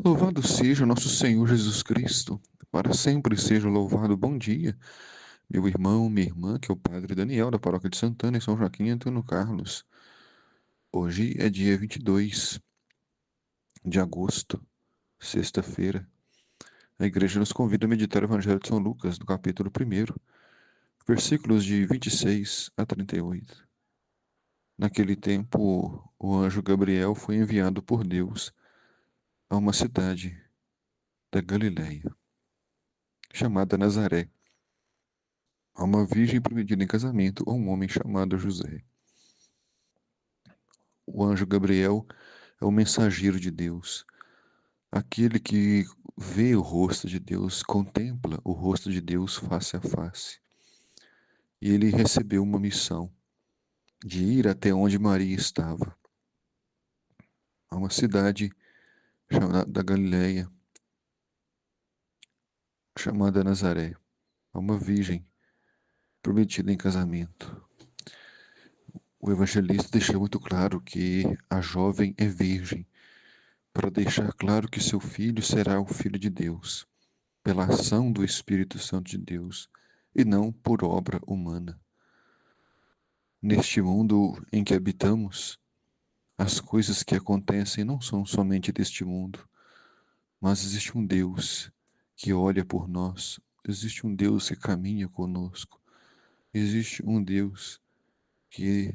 Louvado seja nosso Senhor Jesus Cristo, para sempre seja louvado. Bom dia, meu irmão, minha irmã, que é o Padre Daniel, da Paróquia de Santana, em São Joaquim e Antônio Carlos. Hoje é dia 22 de agosto, sexta-feira. A igreja nos convida a meditar o Evangelho de São Lucas, no capítulo 1, versículos de 26 a 38. Naquele tempo, o anjo Gabriel foi enviado por Deus a uma cidade da Galiléia, chamada Nazaré, a uma virgem prometida em casamento a um homem chamado José. O anjo Gabriel é o mensageiro de Deus, aquele que vê o rosto de Deus, contempla o rosto de Deus face a face. E ele recebeu uma missão de ir até onde Maria estava, a uma cidade chamada da Galileia, chamada Nazaré, a uma virgem prometida em casamento. O evangelista deixa muito claro que a jovem é virgem, para deixar claro que seu filho será o filho de Deus, pela ação do Espírito Santo de Deus, e não por obra humana. Neste mundo em que habitamos, as coisas que acontecem não são somente deste mundo, mas existe um Deus que olha por nós, existe um Deus que caminha conosco, existe um Deus que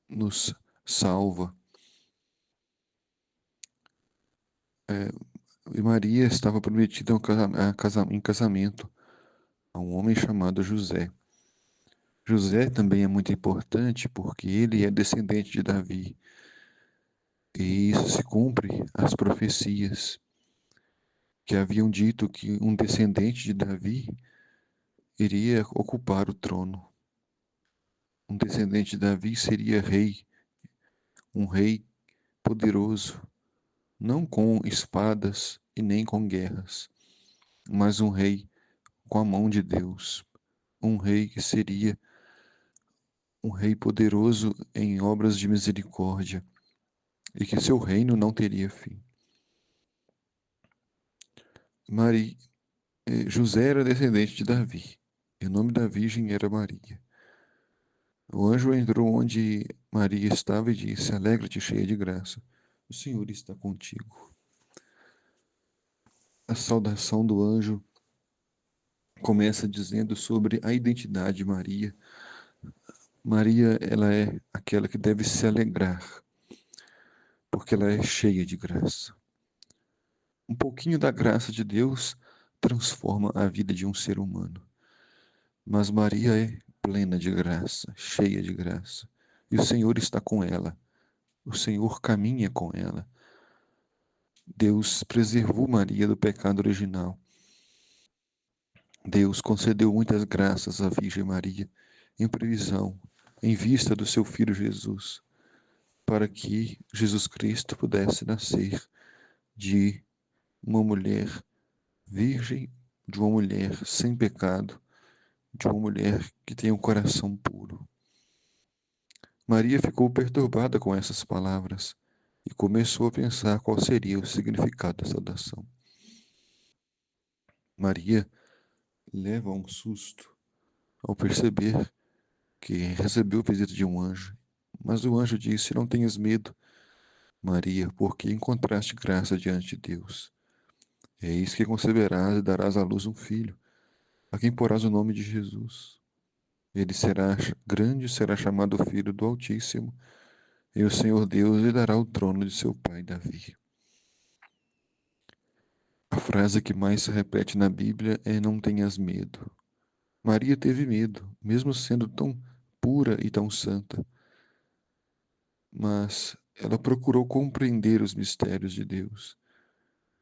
nos salva. E Maria estava prometida em casamento a um homem chamado José. José também é muito importante porque ele é descendente de Davi. E isso se cumpre as profecias que haviam dito que um descendente de Davi iria ocupar o trono. Um descendente de Davi seria rei, um rei poderoso, não com espadas e nem com guerras, mas um rei com a mão de Deus, um rei que seria um rei poderoso em obras de misericórdia e que seu reino não teria fim. Maria, José era descendente de Davi, e o nome da virgem era Maria. O anjo entrou onde Maria estava e disse: Alegra-te, cheia de graça, o Senhor está contigo. A saudação do anjo começa dizendo sobre a identidade de Maria. Maria, ela é aquela que deve se alegrar, porque ela é cheia de graça. Um pouquinho da graça de Deus transforma a vida de um ser humano. Mas Maria é plena de graça, cheia de graça. E o Senhor está com ela. O Senhor caminha com ela. Deus preservou Maria do pecado original. Deus concedeu muitas graças à Virgem Maria em previsão, em vista do seu filho Jesus, para que Jesus Cristo pudesse nascer de uma mulher virgem, de uma mulher sem pecado, de uma mulher que tem um coração puro. Maria ficou perturbada com essas palavras e começou a pensar qual seria o significado da saudação. Maria leva um susto ao perceber que recebeu o visita de um anjo, mas o anjo disse: Não tenhas medo, Maria, porque encontraste graça diante de Deus. Eis que conceberás e darás à luz um filho, a quem porás o nome de Jesus. Ele será grande, será chamado Filho do Altíssimo, e o Senhor Deus lhe dará o trono de seu pai Davi. A frase que mais se repete na Bíblia é: Não tenhas medo. Maria teve medo, mesmo sendo tão pura e tão santa, mas ela procurou compreender os mistérios de Deus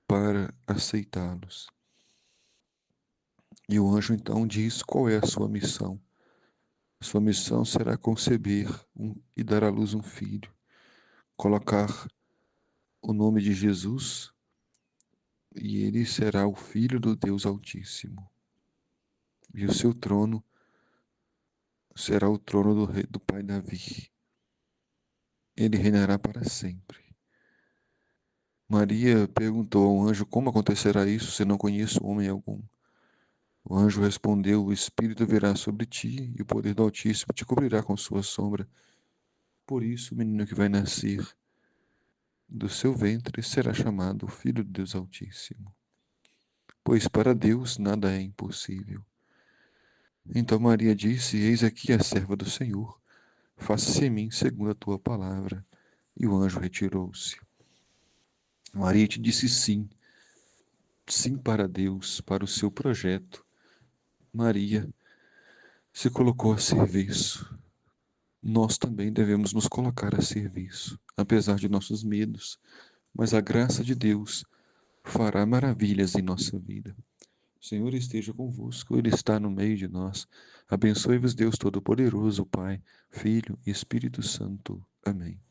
para aceitá-los. E o anjo então diz qual é a sua missão. Sua missão será conceber e dar à luz um filho, colocar o nome de Jesus, e ele será o Filho do Deus Altíssimo. E o seu trono será o trono do pai Davi. Ele reinará para sempre. Maria perguntou ao anjo como acontecerá isso se não conheço homem algum. O anjo respondeu: O Espírito virá sobre ti e o poder do Altíssimo te cobrirá com sua sombra. Por isso, o menino que vai nascer do seu ventre será chamado Filho de Deus Altíssimo. Pois para Deus nada é impossível. Então Maria disse: Eis aqui a serva do Senhor. Faça-se em mim segundo a tua palavra. E o anjo retirou-se. Maria te disse sim, sim para Deus, para o seu projeto. Maria se colocou a serviço. Nós também devemos nos colocar a serviço, apesar de nossos medos, mas a graça de Deus fará maravilhas em nossa vida. O Senhor esteja convosco, Ele está no meio de nós. Abençoe-vos, Deus Todo-Poderoso, Pai, Filho e Espírito Santo. Amém.